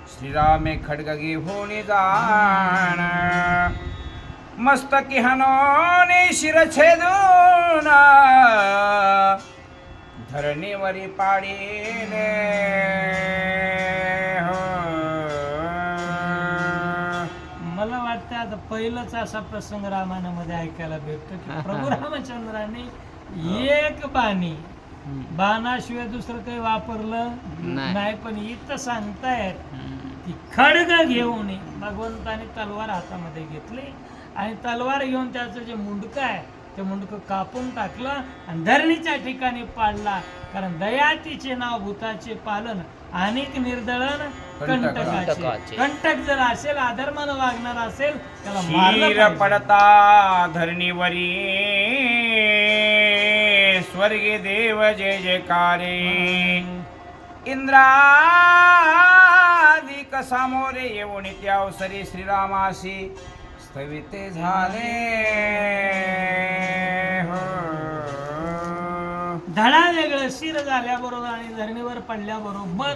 श्रीरामे खड्ग घेऊन जाण मस्तकी हनोनी शिरछेदून धरणीवरी पाडीले मला वाटतं आता पहिलंच असा प्रसंग रामायणामध्ये ऐकायला भेटतो की प्रभू रामचंद्राने एक बाणाशिवाय दुसरं काही वापरलं नाही. पण इथं सांगतायत की खड्ग घेऊन भगवंताने तलवार हातामध्ये घेतली आणि तलवार घेऊन त्याचं जे मुंडकं आहे ते मुंडकं कापून टाकलं आणि धरणीच्या ठिकाणी पाडला. कारण दयातीचे नाव भूताचे पालन आणि निर्दळन कंटकाचे. कंटक जर असेल अधर्मानं वागणार असेल त्याला शीर पडता धरणीवरी स्वर्गे देव जय जयकारे इंद्रादिक सामोरे येऊन त्यावसरी श्रीरामासी स्थविते झाले धडा वेगळं शिर झाल्याबरोबर आणि धरणीवर पडल्याबरोबर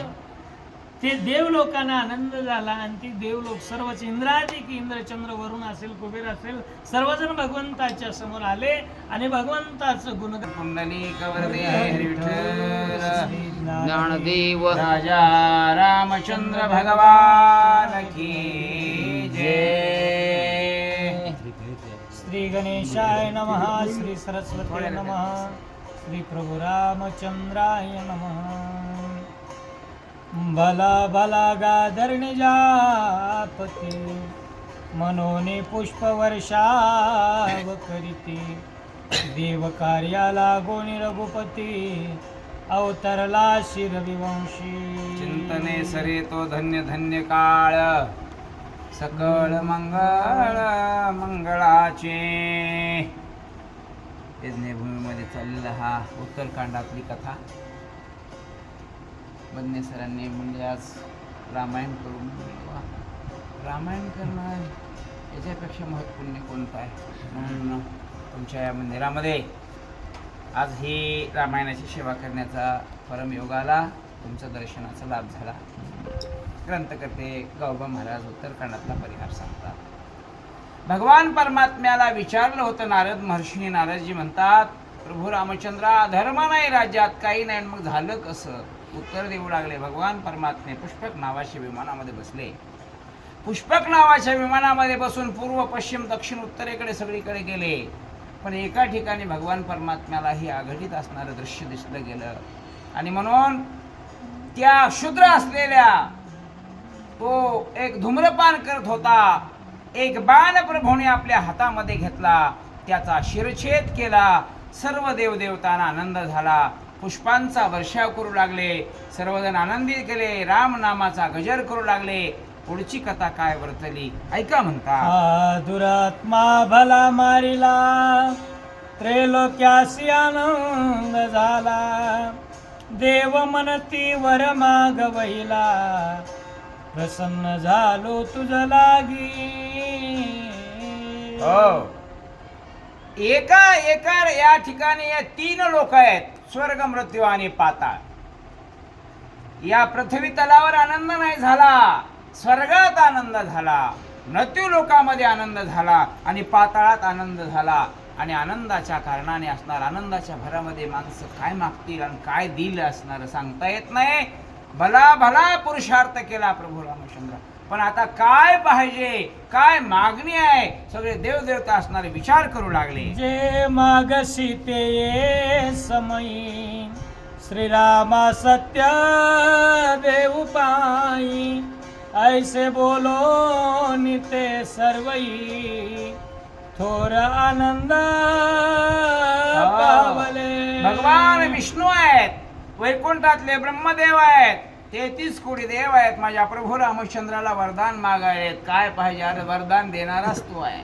ते देवलोकांना आनंद झाला आणि ती देवलोक सर्वच इंद्रादिक इंद्रचंद्र वरुण असेल कुबेर असेल सर्वजण भगवंताच्या समोर आले आणि भगवंताचं गुणगान पुंडलिक वरदे हरी विठ्ठल ज्ञानदेव राजा रामचंद्र भगवान की जय. श्री गणेशाय नमः. श्री सरस्वती नमः. श्री प्रभु रामचंद्राय नमः. भला भला गाधरणी जापती मनोने पुष्पवर्षाव करीती देव कार्याला गोणी रघुपती अवतरला शिरविवंशी चिंतने सरे तो धन्य धन्य काळ सकळ मंगळ मंगळाचे. यज्ञभूमीमध्ये चाललेला हा उत्तरकांडातली कथा बन्ने सरांनी म्हणजे आज रामायण करून रामायण करणं याच्यापेक्षा महत्त्वपूर्ण कोणतं आहे. म्हणून तुमच्या या मंदिरामध्ये आज ही रामायणाची सेवा करण्याचा परमयोग आला. तुमच्या दर्शनाचा लाभ झाला. ग्रंथकर्ते गावबा महाराज उत्तरकांडातला परिहार सांगतात. भगवान परमात्म्याला विचारलं होतं नारद महर्षीने. नारदजी म्हणतात प्रभू रामचंद्रा धर्म नाही राज्यात काही नाही मग झालं कसं. उत्तर देऊ लागले भगवान परमात्मे पुष्पक नावाच्या विमानामध्ये बसले. पुष्पक नावाच्या विमानामध्ये बसून पूर्व पश्चिम दक्षिण उत्तरेकडे सगळीकडे गेले. पण एका ठिकाणी भगवान परमात्म्याला ही आघाडीत असणारं दृश्य दिसलं गेलं आणि म्हणून त्या शूद्र असलेल्या तो एक धूम्रपान करत होता. एक बाण प्रभूने आपल्या हातामध्ये घेतला, त्याचा शिरछेद केला. सर्व देवदेवतांना आनंद झाला. पुष्पांचा वर्षाव करू लागले. सर्वजण आनंदित केले. राम नामाचा गजर करू लागले. पुढची कथा काय वर्तली ऐका म्हणता. दुरात्मा भला मारिला त्रैलोक्यासी आनंद झाला देव मनती वर मागवैला प्रसन्न झालो तुझ लागी. हो एका या ठिकाणी या 3 लोक आहेत स्वर्ग मृत्यू आणि पाताळ. या पृथ्वी तलावर आनंद नाही झाला, स्वर्गात आनंद झाला, मृत्यू लोकामध्ये आनंद झाला आणि पाताळात आनंद झाला. आणि आनंदाच्या कारणाने असणार आनंदाच्या भरामध्ये माणसं काय मागतील आणि काय दिल असणार सांगता येत नाही. भला भला पुरुषार्थ केला प्रभू रामचंद्र. पण आता काय पाहिजे काय मागणी आहे सगळे देवदेवता असणारे विचार करू लागले. जे मागसी ते समयी श्रीरामा सत्य देव पाई ऐसे बोलो निते सर्वई थोर आनंद पावले. भगवान विष्णू आहेत, वैकुंठातले ब्रह्मदेव आहेत, 33 कोटी देव आहेत. माझ्या प्रभू रामचंद्राला वरदान मागायलेत. काय पाहिजे? अरे वरदान देणाराच तू आहे.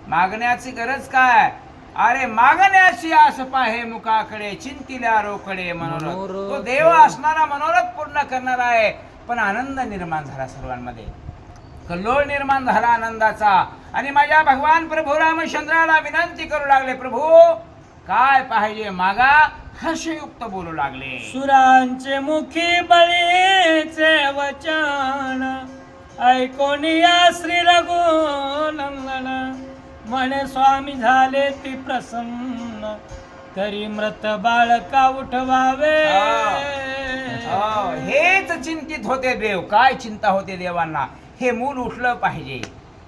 मागण्याची गरज काय? अरे मागण्याची आस पाहे मुखाकडे चिंतिल्या रोकडे मनोरथ. तो देव असणारा मनोरथ पूर्ण करणारा आहे. पण आनंद निर्माण झाला सर्वांमध्ये, कल्लोळ निर्माण झाला आनंदाचा. आणि माझ्या भगवान प्रभू रामचंद्राला विनंती करू लागले प्रभू काय पाहिजे मागा. हर्षयुक्त बोलू लागले. सुरांचे मुखी बळीचे वचन ऐकून या श्री रघुनंदन म्हणे स्वामी झाले ती प्रसन्न तरी मृत बाळका उठवावे. हेच चिंतित होते देव. काय चिंता होते देवांना? हे मूल उठलं पाहिजे.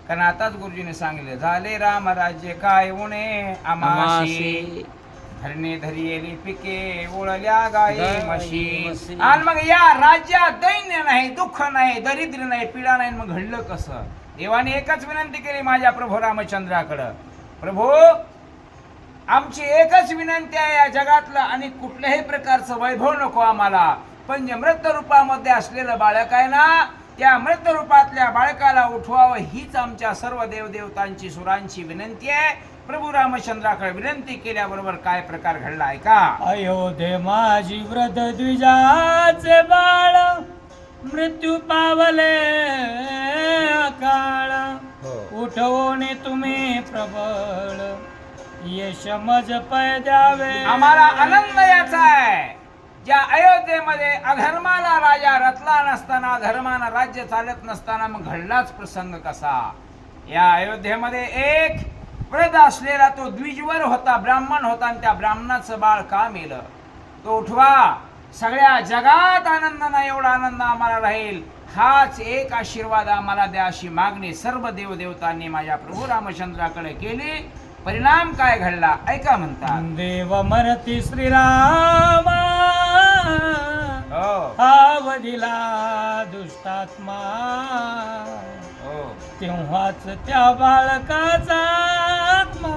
कारण आताच गुरुजीने सांगितलं, झाले राम राज्य काय उणे आमाशी धरणे धरियेली पिके ओळल्या गाई म्हशी. आणि मग या राज्यात दैन्य नाही, दुःख नाही, दरिद्र नाही, पीडा नाही. मग घडलं कसं? देवाने एकच विनंती केली माझ्या प्रभू रामचंद्राकडं, प्रभू आमची एकच विनंती आहे या जगातलं आणि कुठल्याही प्रकारचं वैभव नको आम्हाला, पण जे मृत रूपामध्ये असलेलं बाळक आहे ना, त्या मृत रूपातल्या बाळकाला उठवावं हीच आमच्या सर्व देवदेवतांची सुरांची विनंती आहे. प्रभू रामचंद्राकडे विनंती केल्याबरोबर काय प्रकार घडला आहे का? अयोध्ये माझी वृद्ध द्विजाचे बाळ मृत्यू पावले काळ उठवणे तुम्ही प्रबळ यश मज पै द्यावे. आम्हाला आनंद याचा आहे, ज्या अयोध्येमध्ये अधर्माला राजा रचला नसताना, धर्मानं राज्य चालत नसताना मग घडलाच प्रसंग कसा? या अयोध्येमध्ये एक वृद्ध असलेला तो द्विजवर होता, ब्राह्मण होता, आणि त्या ब्राह्मणाचं बाळ का मेलं? तो उठवा, सगळ्या जगात आनंद नाही एवढा आनंद आम्हाला राहील, हाच एक आशीर्वाद आम्हाला द्या अशी मागणी सर्व देवदेवतांनी माझ्या प्रभू रामचंद्राकडे केली. परिणाम काय घडला ऐका म्हणतात. देव म्हणती श्रीराम आवधीला दुष्टात्मा तेव्हाच त्या बाळकाचा आत्मा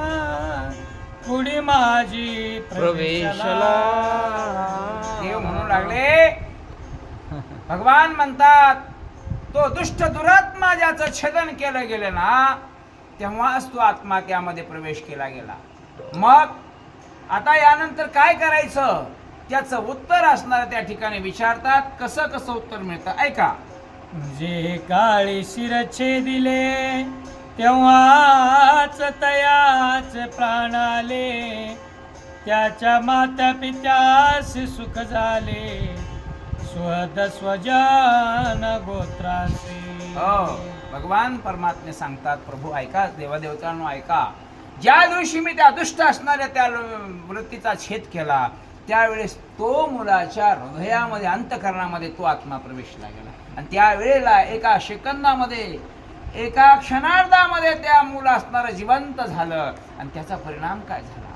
पुढे माझी प्रवेशला. देव म्हणू लागले, भगवान म्हणतात तो दुष्ट दुरात्मा ज्याचं छेदन केलं गेलं ना, तेव्हाच तो आत्मा त्यामध्ये प्रवेश केला गेला. मग आता यानंतर काय करायचं त्याचं उत्तर असणार त्या ठिकाणी विचारतात. कसं कसं उत्तर मिळतं ऐका. जे काळी शिरछे दिले तेव्हाच तयाच प्राण आले, त्याच्या माता पित्यास सुख झाले स्वद स्वजन गोत्रासे. भगवान परमात्मे सांगतात, प्रभू ऐका, देवादेवतांनो ऐका, ज्या दिवशी मी त्या दुष्ट असणाऱ्या त्या वृत्तीचा छेद केला त्यावेळेस तो मुलाच्या हृदयामध्ये अंतःकरणामध्ये तो आत्मा प्रवेशला गेला, आणि त्यावेळेला एका सेकंदामध्ये एका क्षणार्धामध्ये त्या मुलं असणारं जिवंत झालं. आणि त्याचा परिणाम काय झाला?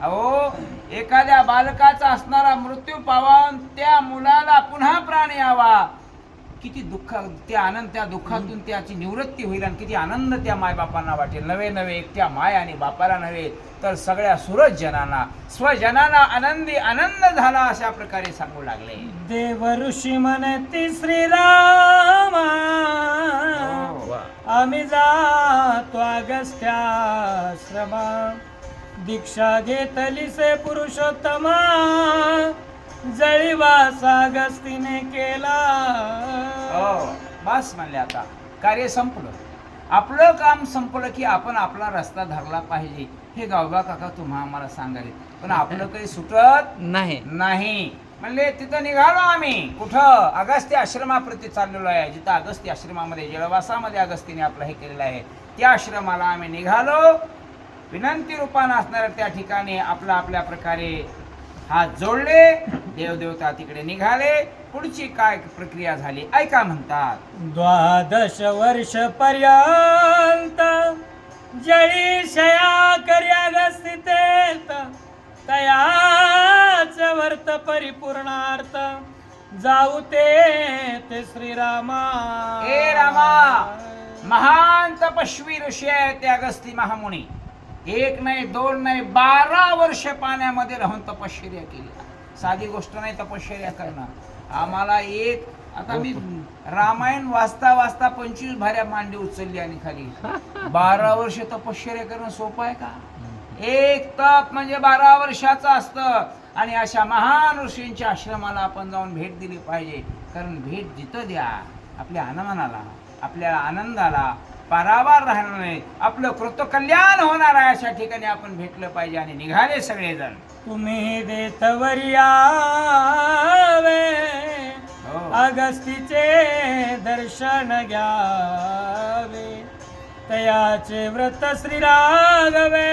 अहो, एखाद्या बालकाचा असणारा मृत्यू पावून त्या मुलाला पुन्हा प्राण यावा, किती दुःख, त्या आनंद, त्या दुःखातून त्याची निवृत्ती होईल आणि किती आनंद त्या मायबापांना वाटेल. नवे नवे एकट्या माय आणि बापाला नव्हे तर सगळ्या सुरज जनांना, स्वजनांना आनंदी आनंद झाला अशा प्रकारे सांगू लागले. देव ऋषी म्हणती श्रीराम आम्ही जातो अगस्त्याश्रमा, दीक्षा घेतली से पुरुषोत्तमा, जळीवास अगस्तीने केला. बस म्हणले, आता कार्य संपलं, आपलं काम संपलं की आपण आपला रस्ता धरला पाहिजे. हे गावबा काका तुम्हा आम्हाला सांगाले, पण आपलं काही सुटत नाही. म्हणले तिथं निघालो आम्ही. कुठं? अगस्त्य आश्रमाप्रती चाललेलो आहे, जिथं अगस्त्य आश्रमामध्ये जळवासामध्ये अगस्तीने आपलं हे केलेलं आहे, त्या आश्रमाला आम्ही निघालो. विनंती रूपानं असणाऱ्या त्या ठिकाणी आपला आपल्या प्रकारे हात जोडले, देवदेवता तिकडे निघाले. पुढची काय प्रक्रिया झाली ऐका म्हणतात. 12 वर्ष पर्यंत जळी शया कर्या गस्तितेत, तयाच वर्त परिपूर्णार्थ जाऊ ते श्रीरामा. हे रामा, महान तपस्वी ऋषी आहे ते अगस्ती महामुनी. एक नाही, दोन नाही, 12 वर्ष पाण्यामध्ये राहून तपश्चर्या केली. साधी गोष्ट नाही तपश्चर्या करणं. आम्हाला एक, आता मी रामायण वाचता वाचता 25 भाऱ्या मांडी उचलली आणि खाली. 12 वर्ष तपश्चर्या करणं सोपं आहे का? एक तप म्हणजे 12 वर्षाचं असतं. आणि अशा महान ऋषींच्या आश्रमाला आपण जाऊन भेट दिली पाहिजे. कारण भेट जिथं द्या, आपल्या आनंदाला, आपल्या आनंदाला पारावार राहणार नाही, आपलं कृतकल्याण होणार आहे अशा ठिकाणी आपण भेटलं पाहिजे. आणि निघाले सगळेजण. तुम्ही देतवर यावे हो. अगस्तीचे दर्शन घ्यावे तयाचे व्रत श्री राघवे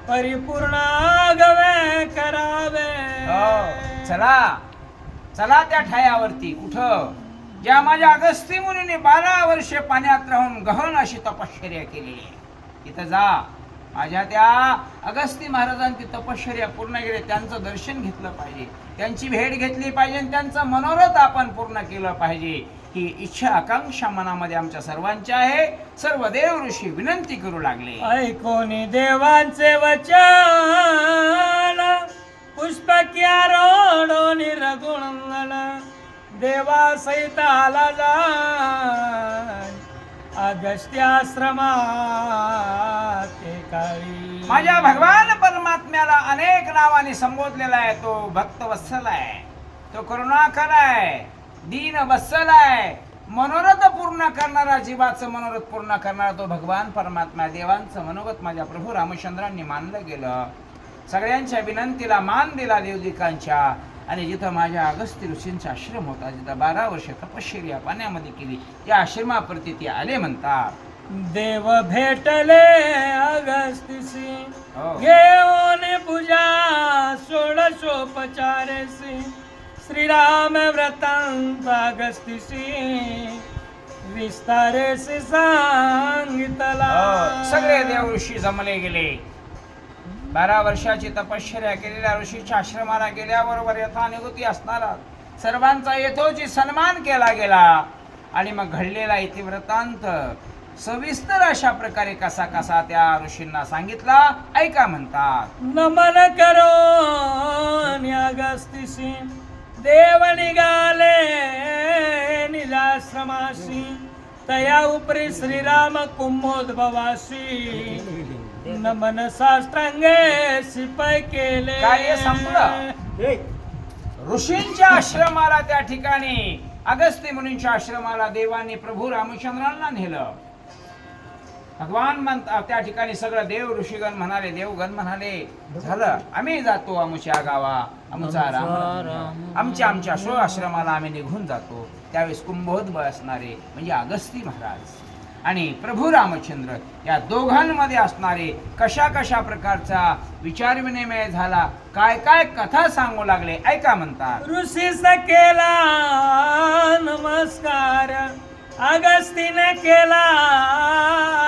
परिपूर्ण आगवे करावे. हो. चला चला त्या ठायावरती. कुठं? ज्या माझ्या अगस्ती मुनीने 12 वर्षे पाण्यात राहून गहन अशी तपश्चर्या केली आहे, तिथं जा. माझ्या त्या अगस्ती महाराजांची तपश्चर्या पूर्ण केली, त्यांचं दर्शन घेतलं पाहिजे, त्यांची भेट घेतली पाहिजे आणि त्यांचं मनोरथ आपण पूर्ण केलं पाहिजे. ही इच्छा आकांक्षा मनामध्ये आमच्या सर्वांची आहे. सर्व देव ऋषी विनंती करू लागले. ऐकोनी देवांचे वचन पुष्पक्या रोडो निरगुणन देवा सहित आला जाय अगस्त्याश्रमात काळी. माझ्या भगवान परमात्म्याला अनेक नावाने संबोधलेला आहे. तो भक्त वत्सल आहे, तो करुणाकर आहे, दीन वत्सल आहे, मनोरथ पूर्ण करणारा, जीवाचं मनोरथ पूर्ण करणारा तो भगवान परमात्मा. देवांचं मनोगत माझ्या प्रभू रामचंद्रांनी मानलं गेलं. सगळ्यांच्या विनंतीला मान दिला देवदिकांच्या. आणि जिथं माझ्या अगस्ती ऋषींचा आश्रम होता, जिथं 12 वर्ष तपश्चर्या पाण्यामध्ये केली, त्या आश्रमाप्रती ते आले म्हणतात. देव भेटले अगस्तीसी हो. घेऊन पूजा षोडशोपचारेसी श्रीराम व्रतांचा अगस्तीसी विस्तारेसी सांगितला. हो. सगळे देव ऋषी जमले गेले. 12 वर्षाची तपश्चर्या केलेल्या ऋषीच्या आश्रमाला गेल्याबरोबर यथानिभूती असणारा सर्वांचा यथोचित सन्मान केला गेला. आणि मग घडलेला इतिवृत्तांत सविस्तर अशा प्रकारे कसा कसा त्या ऋषींना सांगितला. ऐका म्हणतात. नमन करो अगस्तीसी देव निघाले निजाश्रमासी तया उपरी श्रीराम कुंभोद्भवासी नमन साष्टांगे शिपाय केले. कार्य संपलं. ऋषींच्या आश्रमाला, त्या ठिकाणी अगस्ती मुनींच्या आश्रमाला देवांनी प्रभू रामचंद्रांना नेलं. भगवान म्हणतात त्या ठिकाणी सगळं देव ऋषीगण म्हणाले, देवगण म्हणाले, झालं आम्ही जातो आमच्या गावा, आमचा राम आमच्या शो आश्रमाला आम्ही निघून जातो. त्यावेळेस कुंभोद्भव असणारे म्हणजे अगस्ती महाराज आणि प्रभू रामचंद्र या दोघांमध्ये असणारे कशा कशा प्रकारचा विचारविनिमय झाला, काय काय कथा सांगू लागले. ऐका म्हणतात. ऋषीस केला नमस्कार अगस्तीने केला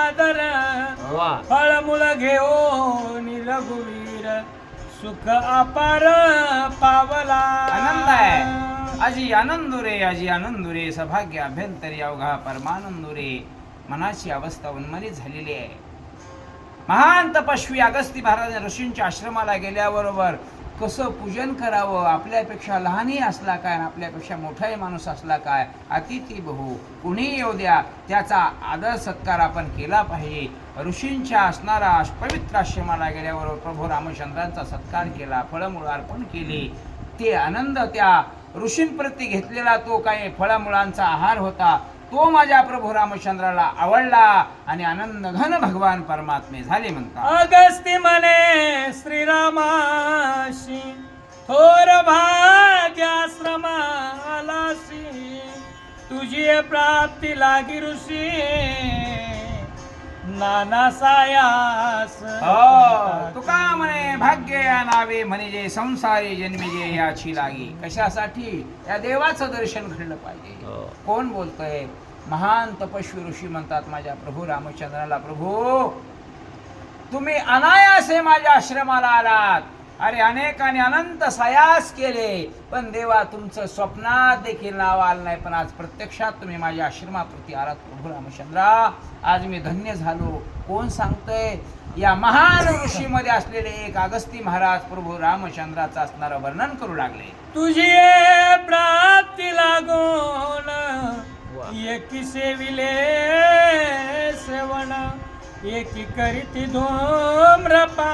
आदर फळमुळ घेऊन रघुवीर सुख अपार पावला. आनंद आहे. अजी आनंदुरे अजी आनंदुरे सभाग्य अभ्यंतरी अवघा परमानंदुरे. मनाची अवस्था उन्मलित झालेली आहे. महान तपस्वी अगस्ती महाराज ऋषींच्या आश्रमाला गेल्याबरोबर कसं पूजन करावं, आपल्यापेक्षा लहानही असला काय आणि आपल्यापेक्षा मोठाही माणूस असला काय, अतिथी बहु कुणी येऊ द्या, त्याचा आदर सत्कार आपण केला पाहिजे. ऋषींच्या असणारा पवित्र आश्रमाला गेल्याबरोबर प्रभू रामचंद्रांचा सत्कार केला, फळमुळं अर्पण केली. ते आनंद त्या ऋषींप्रती घेतलेला तो काही फळमुळांचा आहार होता, तो माझ्या प्रभू रामचंद्राला आवडला आणि आनंद घन भगवान परमात्मे झाले म्हणतात. अगस्ती म्हणे श्रीरामाशी थोर भाग्याश्रमालासी तुझी प्राप्ती लागी ऋषी नाना सायास. तुका म्हणे भाग्य या नावे म्हणजे संसारी जन्मिजे याची लागी. कशासाठी? या देवाचं दर्शन घडलं पाहिजे. कोण बोलतोय? महान तपस्वी ऋषी म्हणतात माझ्या प्रभू रामचंद्राला, प्रभू तुम्ही अनायासे माझ्या आश्रमाला आलात. अरे अनेकाने अनंत सायास केले, पण देवा तुमचं स्वप्नात देखील नाव आलं नाही. पण आज प्रत्यक्षात तुम्ही माझ्या आश्रमाप्रती आलात प्रभू रामचंद्रा. आज मी धन्य झालो. कोण सांगतोय? या महान ऋषीमध्ये असलेले एक अगस्ती महाराज प्रभू रामचंद्राचं असणारं वर्णन करू लागले. तुझी प्राप्ती लागून एकी सेविले सेवण एकी करीती धूम्रपान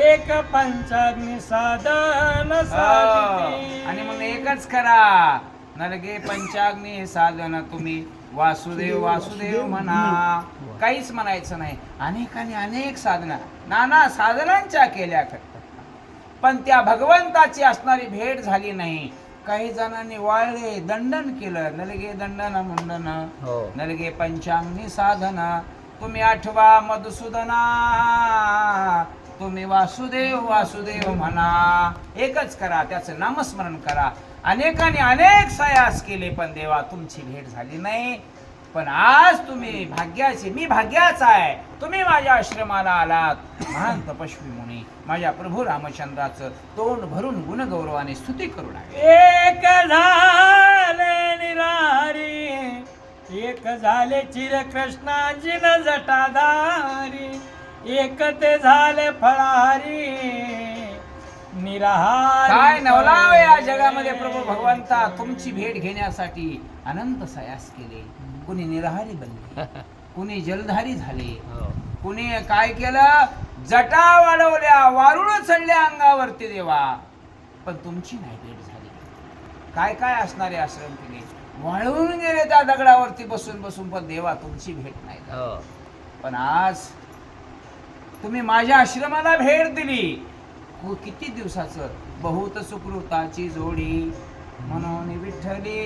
एक पंचाग्नी साधन साधिती. आणि मग एकच करा, नलगे पंचाग्नी साधन तुम्ही वासुदेव वासुदेव म्हणा, काहीच म्हणायचं नाही. अनेकाने अनेक साधना. नाना साधनांच्या केल्या खटपटा, पण त्या भगवंताची असणारी भेट झाली नाही. काही जणांनी वाळले दंडन केलं, नलगे दंडन मुंडन, नलगे पंचांगी साधना. तुम्ही आठवा मधुसूदना, तुम्ही वासुदेव वासुदेव म्हणा. एकच करा, त्याचं नामस्मरण करा. अनेकांनी अनेक सयास केले, पण देवा तुमची भेट झाली नाही. पण आज तुम्ही भाग्याचे, मी भाग्याचा आहे, तुम्ही माझ्या आश्रमाला आलात. महान तपस्वी मुनी माझ्या प्रभू रामचंद्राचं तोंड भरून गुणगौरवाने स्तुती करू लागले. एक झाले निरारी, एक झाले चिरकृष्णाजी न जटाधारी, एक ते झाले फळारी निराहारी. काय नवलाव या जगामध्ये प्रभू भगवंता. तुमची भेट घेण्यासाठी अनंत सयास केले. कुणी निराहारी बनले, कुणी जलधारी झाले, कुणी काय केलं, जटा वाढवल्या, वारुळ चढल्या अंगावरती देवा, पण तुमची नाही भेट झाली. काय काय असणारे आश्रम केले, वाळून गेले त्या दगडावरती बसून बसून, पण देवा तुमची भेट नाही झाली. पण आज तुम्ही माझ्या आश्रमाला भेट दिली. किती दिवसाचं बहुत सुकृताची जोडी, म्हणून विठ्ठली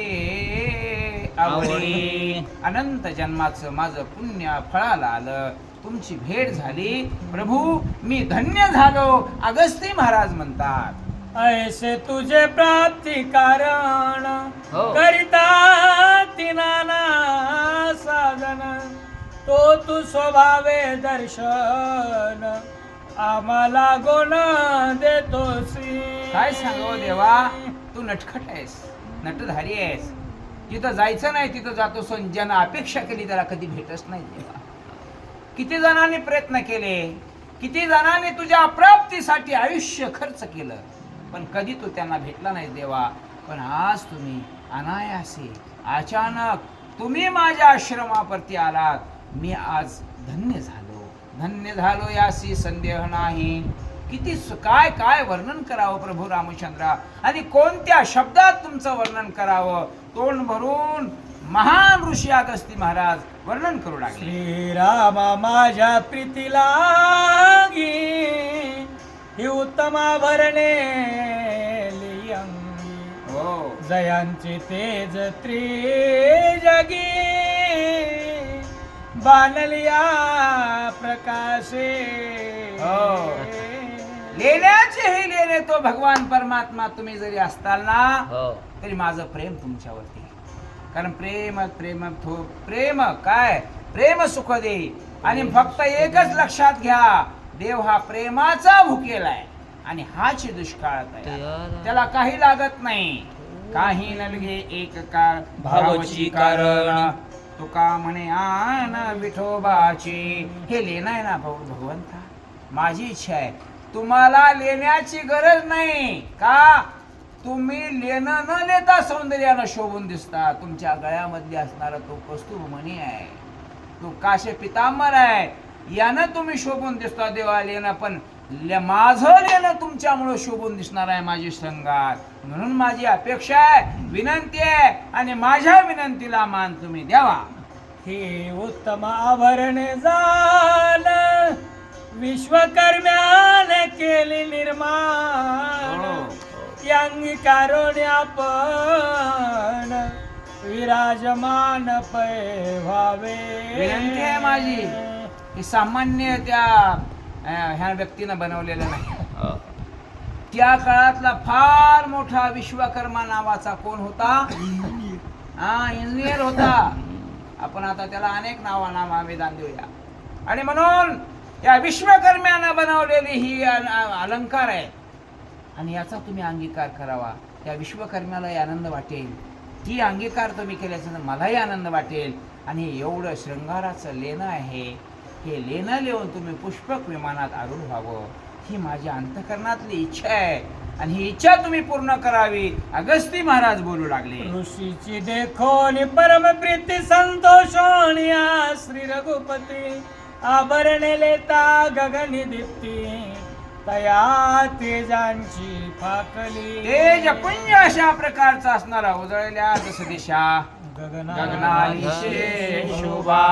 आवडी. अनंत जन्माचं माझं पुण्य फळाला आलं. तुमची भेट झाली प्रभू, मी धन्य झालो. अगस्ती महाराज म्हणतात, ऐसे तुझे प्राप्ती कारण करिता तिनाना साधन, तो तू स्वभावे दर्शन आम्हाला गुण देतोसी. काय सांगावं देवा, तू नटखट आहेस, नटधारी आहेस. जिथं जायचं नाही तिथं जातोस, ज्यानं अपेक्षा केली त्याला कधी भेटच नाही देवा. किती जणांनी प्रयत्न केले, किती जणांनी तुझ्या प्राप्तीसाठी आयुष्य खर्च केलं, पण कधी तू त्यांना भेटला नाही देवा. पण आज तुम्ही अनायासे अचानक तुम्ही माझ्या आश्रमावरती आलात. मी आज धन्य झालो, धन्य झालो यासी संदेह नाही. किती काय काय वर्णन करावं प्रभू रामचंद्रा, आणि कोणत्या शब्दात तुमचं वर्णन करावं. तोंड भरून महान ऋषी अगस्ती महाराज वर्णन करू लागले. श्रीरामा माझ्या प्रीतीला ही उत्तमाभरणे लियंगी, हो जयांचे तेज त्रिजगी बानलिया प्रकाशे. हो. लेण्याचे हे लेणे तो भगवान परमात्मा तुम्ही जरी असताल ना, तरी माझं प्रेम तुमच्यावरती. कारण प्रेम प्रेम प्रेम काय, प्रेम सुख दे. आणि फक्त एकच लक्षात घ्या, देव हा प्रेमाचा भुकेला आहे, आणि हाच दुष्काळात आहे. त्याला काही लागत नाही. काही नलगे एक काळ भावची कारण, तुका म्हणे आन विठोबाची. हे लेणं आहे ना भगवंता, माझी इच्छा आहे तुम्हाला लेण्याची गरज नाही. का, तुम्ही लेणं न लेता सौंदर्यानं शोभून दिसता. तुमच्या गळ्यामध्ये असणारा तो कस्तुरमणी आहे, तो काशे पितांबर आहे, यानं तुम्ही शोभून दिसता देवा. लेणं पण माझं लेणं तुमच्यामुळं शोभून दिसणार आहे, माझी श्रंगार. म्हणून माझी अपेक्षा आहे, विनंती आहे, आणि माझ्या विनंतीला मान तुम्ही द्यावा. हे उत्तम आभरणे जाण विश्वकर्म्याने केली निर्माण, अंगीकारोने आपण विराजमान पै व्हावे. विनंती आहे माझी, हे सामान्य त्या ह्या व्यक्तीनं बनवलेलं नाही. त्या काळातला फार मोठा विश्वकर्मा नावाचा कोण होता? इंजिनियर होता. आपण आता त्याला अनेक नावांना वेदान देऊया. आणि म्हणून या विश्वकर्म्यानं बनवलेली ही अलंकार आहे, आणि याचा तुम्ही अंगीकार करावा. त्या विश्वकर्म्यालाही आनंद वाटेल, ही अंगीकार तुम्ही केल्याचा मलाही आनंद वाटेल. आणि एवढं श्रृंगाराचं लेणं आहे, हे लेणं लिहून तुम्ही पुष्पक विमानात आरूढ व्हावं, ही माझ्या अंतःकरणातली इच्छा आहे. आणि ही इच्छा तुम्ही पूर्ण करावी. अगस्ती महाराज बोलू लागले. ऋषीची देखोनी परम प्रीती संतोषोनिया श्री रघुपती, आभरणे लेता गगनी दीप्ती, तया तेजांची फाकली. तेज पुंज अशा प्रकारचा असणारा उजळल्या जस दिशा, गगनाली शोभा.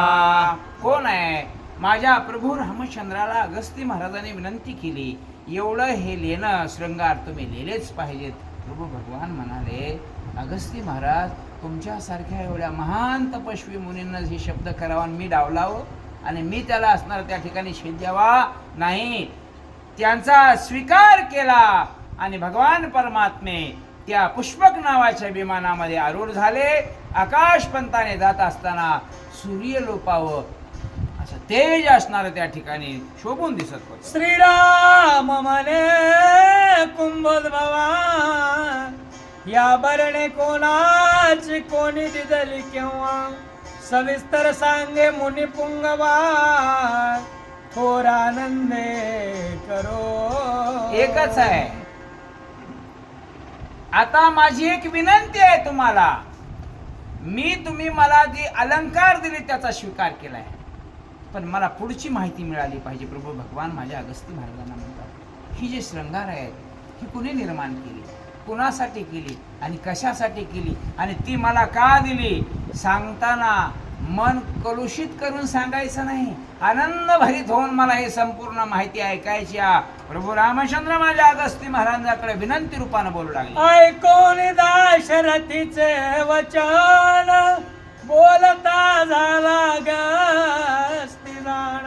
कोण आहे? माझ्या प्रभू रामचंद्राला अगस्ती महाराजांनी विनंती केली, एवढं हे लेणं शृंगार तुम्ही लिहिलेच पाहिजेत. प्रभू भगवान म्हणाले, अगस्ती महाराज तुमच्यासारख्या एवढ्या महान तपस्वी मुनींना हे शब्द करावा आणि मी डावलावं आणि मी त्याला असणार त्या ठिकाणी शेत द्यावा नाही. त्यांचा स्वीकार केला आणि भगवान परमात्मे त्या पुष्पक नावाच्या विमानामध्ये आरूढ झाले. आकाशपंताने जात असताना सूर्य लोपावं असं तेज असणार त्या ठिकाणी शोभून दिसत होतं. श्रीराम म्हणे कुंभोद्भवा, या बरणे कोणाची कोणी दिदली केव्हा, सविस्तर सांगे मुनी पुंगवा, थोर आनंदे करो. एकच आहे. आता माझी एक विनंती आहे तुम्हाला. तुम्ही मला जे अलंकार दिले त्याचा स्वीकार केलाय, पण मला पुढची माहिती मिळाली पाहिजे. प्रभू भगवान माझ्या अगस्ती महाराजांना म्हणतात, ही जी शृंगार आहेत ही कुणी निर्माण केली, कुणासाठी केली आणि कशासाठी केली आणि ती मला का दिली. सांगताना मन कलुषित करून सांगायचं नाही, आनंद भरीत होऊन मला ही संपूर्ण माहिती ऐकायची. प्रभू रामचंद्र माझ्या अगस्ती महाराजांकडे विनंती रूपानं बोलू लागले. ऐकून दाशरथीचे वचन, बोलता झाला अगस्ती जाण,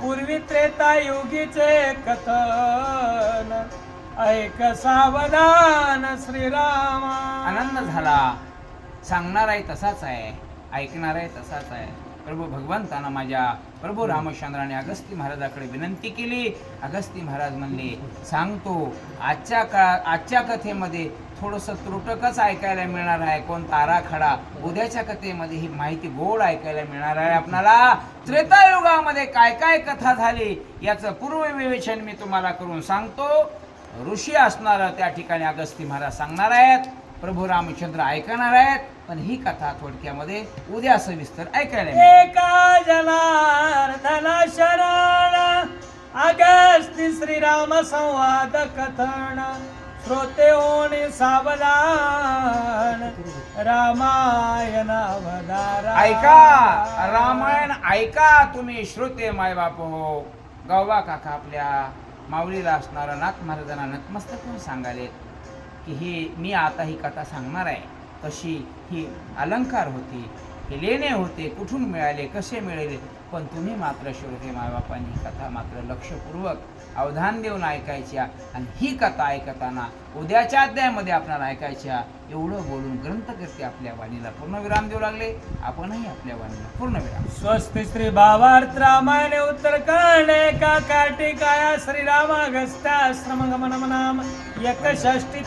पूर्वी त्रेतायुगीचे कथन, ऐक सावधान श्रीरामा. आनंद झाला. सांगणार आहे तसाच आहे, ऐकणार आहे तसाच आहे. प्रभू भगवंतानं माझ्या प्रभू रामचंद्राने अगस्ती महाराजाकडे विनंती केली. अगस्ती महाराज म्हणले, सांगतो. आजच्या कथेमध्ये थोडंसं त्रुटकच ऐकायला मिळणार आहे, कोणता आराखडा. उद्याच्या कथेमध्ये ही माहिती गोड ऐकायला मिळणार आहे आपणाला. त्रेतायुगामध्ये काय काय कथा झाली याचं पूर्वविवेचन मी तुम्हाला करून सांगतो. ऋषी असणार त्या ठिकाणी अगस्ती महाराज सांगणार आहेत, प्रभू रामचंद्र ऐकणार आहेत, पण ही कथा थोडक्यामध्ये उद्या सविस्तर ऐकायला मिळेल. एका जनार्दना शरण, अगस्ती श्रीराम संवाद कथन, श्रोते होणे सावधान, रामायण अवतारा. ऐका रामायण ऐका तुम्ही श्रोते मायबाप हो. गौबा काका आपल्या माऊलीला असणारा नाथ महाराजांना नतमस्तक करून सांगाले की मी आता ही कथा सांगणार आहे, तशी ही अलंकार होती, हे लेणे होते, कुठून मिळाले, कसे मिळाले, पण तुम्ही मात्र श्रोते मायबापांनी ही कथा मात्र लक्षपूर्वक अवधान देऊन ऐकायच्या आणि ही कथा ऐकताना उद्याच्या अध्यायामध्ये आपल्याला ऐकायच्या. एवढं बोलून ग्रंथकर्ते आपल्या वाणीला पूर्णविराम देऊ लागले. आपणही आपल्या वाणीला पूर्णविराम. स्वस्ति श्री भावार्थ रामायण उत्तरकांडे का काटिकाया श्रीराम अगस्त्याश्रम गमनम नाम 61.